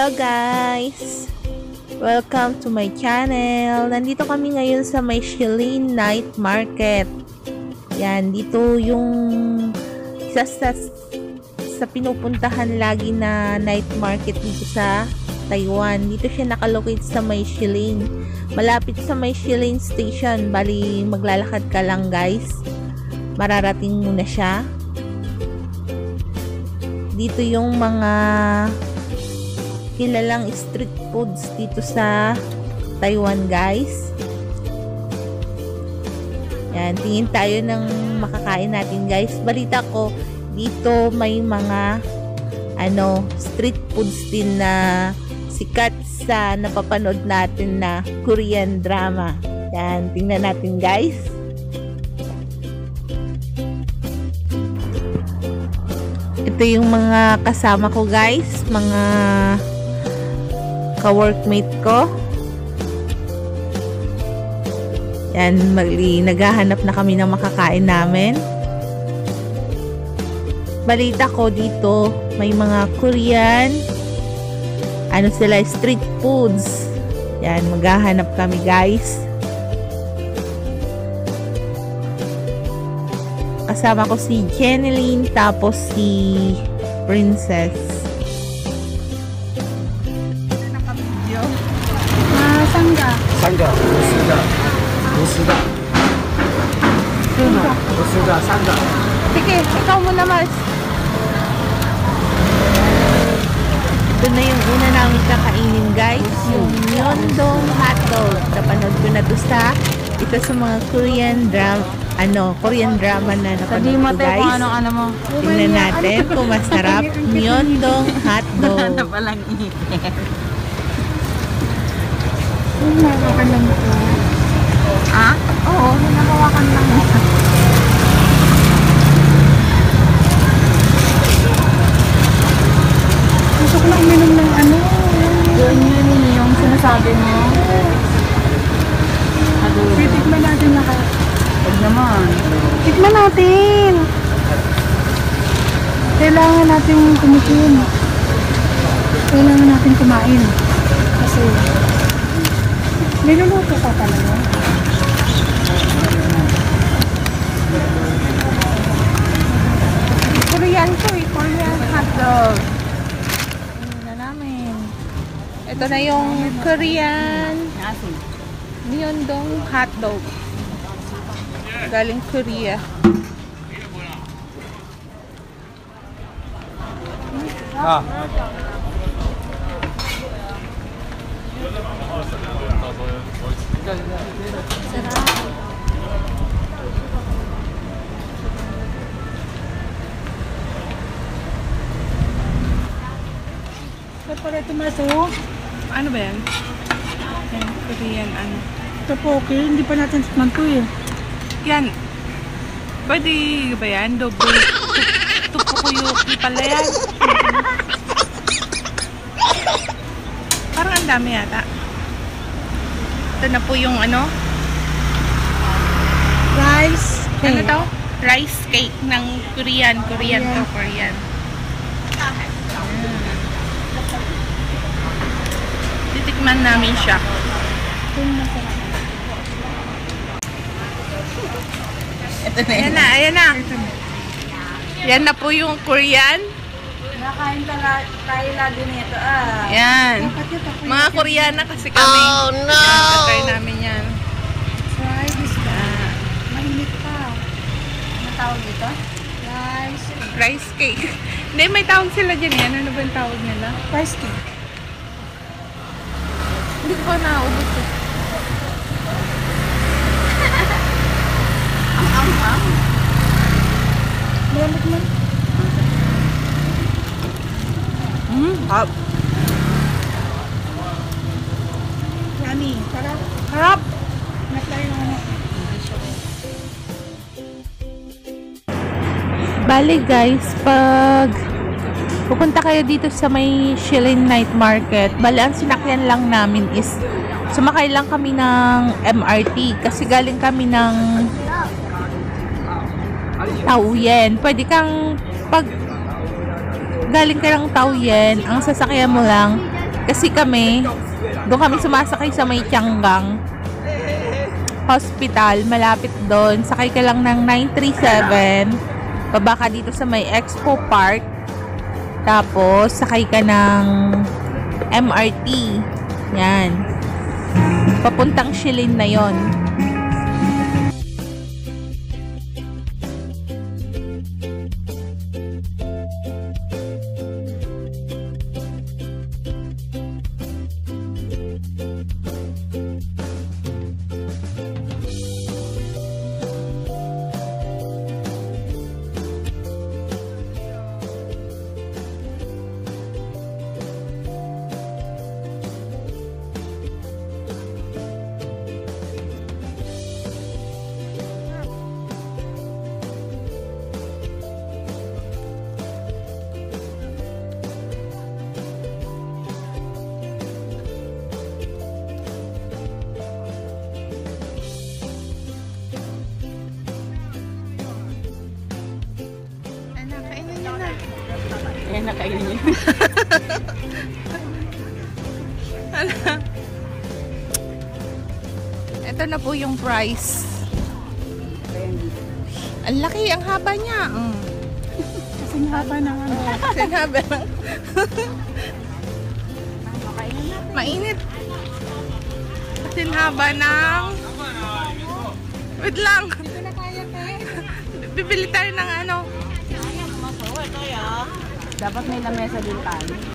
Hello guys! Welcome to my channel. Nandito kami ngayon sa may Shilin Night Market. Yan, dito yung isa sa pinupuntahan lagi na night market dito sa Taiwan. Dito siya nakalocate sa may Shilin. Malapit sa may Shilin Station. Bali, maglalakad ka lang guys. Mararating mo na siya. Dito yung mga kilalang street foods dito sa Taiwan guys. Yan, tingin tayo ng makakain natin guys. Balita ko dito may mga street foods din na sikat sa napapanood natin na Korean drama. Yan, tingnan natin guys. Ito yung mga kasama ko guys, mga ka-workmate ko. Yan, naghahanap na kami ng makakain namin. Balita ko dito, may mga Korean, sila, street foods. Yan, maghahanap kami guys. Kasama ko si Jeneline, tapos si Princess. Sangga. Sangga. Sangga. Sige, ikaw muna mas. Ito na yung una namin kakainin guys, yung Myeongdong hotdog. Napanood ko na to ito sa mga Korean drama na napanood ko guys. Tingnan natin kung masarap. Myeongdong hotdog. Ano palang itin? Nakawakan lang ito. Ah? Oo, nakawakan lang ito. Gusto ko lang uminom ng Yun yung sinasabi mo. Tikman natin na kaya. Huwag naman. Tikman natin! Kailangan natin kumitin. Kailangan natin kumain. Kasi niluluto ka talaga. Korean to eh. Korean hotdog. Ano na namin. Ito na yung Korean Myeongdong hotdog. Galing Korea. Ah. Ito pala tumaso. Ano ba yan? Yan, Korean Ito po okay. Hindi pa natin tikman to eh. Yan. Pwede ba yan? Double. Tupukuyuki pala yan. Parang ang dami yata. Ito na po yung Rice. Ano to? Rice cake ng Korean. Korean to, Korean. Titikman namin siya. Ayan na, ayan na. Yan na po yung Korean. Nakain tayo lagi nito Yan. Mga Koreana kasi kami. Oh no! Yan, try namin yan. Try this one. Mainit pa. Ano tawag dito? Rice cake. Hindi, may tawag sila dyan yan. Ano ba yung tawag nila? Rice cake. Hindi ko naubos eh. Ang. Meron man. Hap. Yummy. Sarap. Harap. Na-try yung Bali guys, pag pupunta kayo dito sa may Shilin Night Market, bali ang sinakyan lang namin is sumakay lang kami ng MRT kasi galing kami ng Taoyuan. Pwede kang pag galing ka ng Taoyuan, ang sasakyan mo lang Kasi kami, doon kami sumasakay sa may Tianggang Hospital, malapit doon. Sakay ka lang ng 937. Baba ka dito sa may Expo Park. Tapos, sakay ka ng MRT. Yan. Papuntang Shilin na yon. Ayan, nakainin niya. Ito na po yung price. Ang laki, ang haba niya. Kasing haba ng ano. Ang haba ng... Mainit. Kasing haba ng... Wait lang. Dito na kaya tayo. Bibili tayo ng ano. Dapat may lamesa din tayo.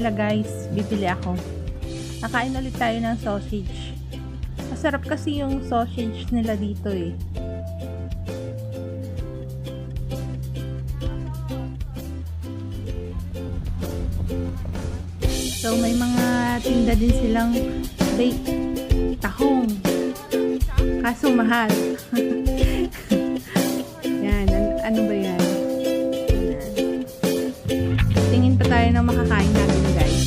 Guys, bibili ako. Nakain ulit tayo ng sausage. Masarap kasi yung sausage nila dito eh. So may mga tinda din silang baked tahong. Kaso mahal. Yan, ano ba yan? Tingin pa tayo ng makakain natin, guys.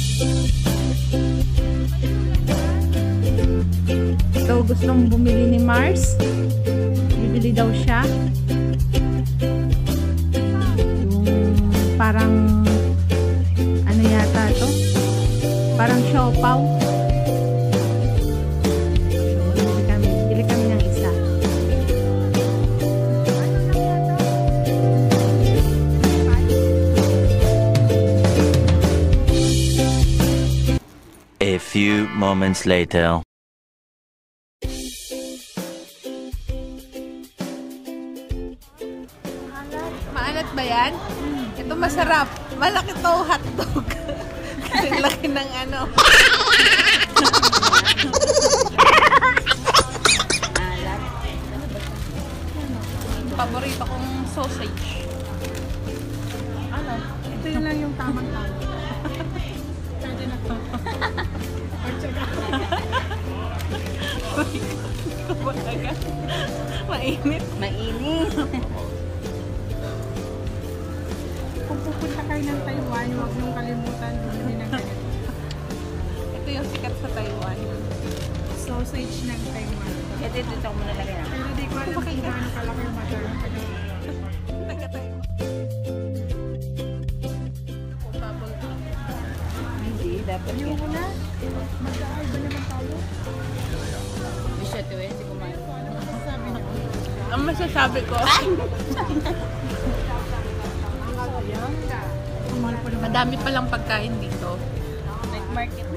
So, gustong bumili ni Mars. Bibili daw siya. Yung parang ano yata to? Parang siopaw. Bili kami ng isa. A few moments later. Maalat ba yan? Ito masarap. Malaki to hotdog. Kasi laki ng ano. Paborito kong sausage. Ano? Ito yun lang yung tamang-tama. Pwede na to. Mainit. Mainit. Kung pupunta kayo ng Taiwan, huwag niyong kalimutan bumili ng ganito. Ito yung sikat sa Taiwan. Sausage ng Taiwan. Ito mo nalagay na. Pero di ko alam kung gaano kalaki yung mother ng ganito. Hindi, dapat Yung una, mag-aay ba naman tayo? Bisya ito eh, hindi kumain. Ano masasabi niyo? Ang masasabi ko, Mahal pa naman. madami palang pagkain dito. Night market.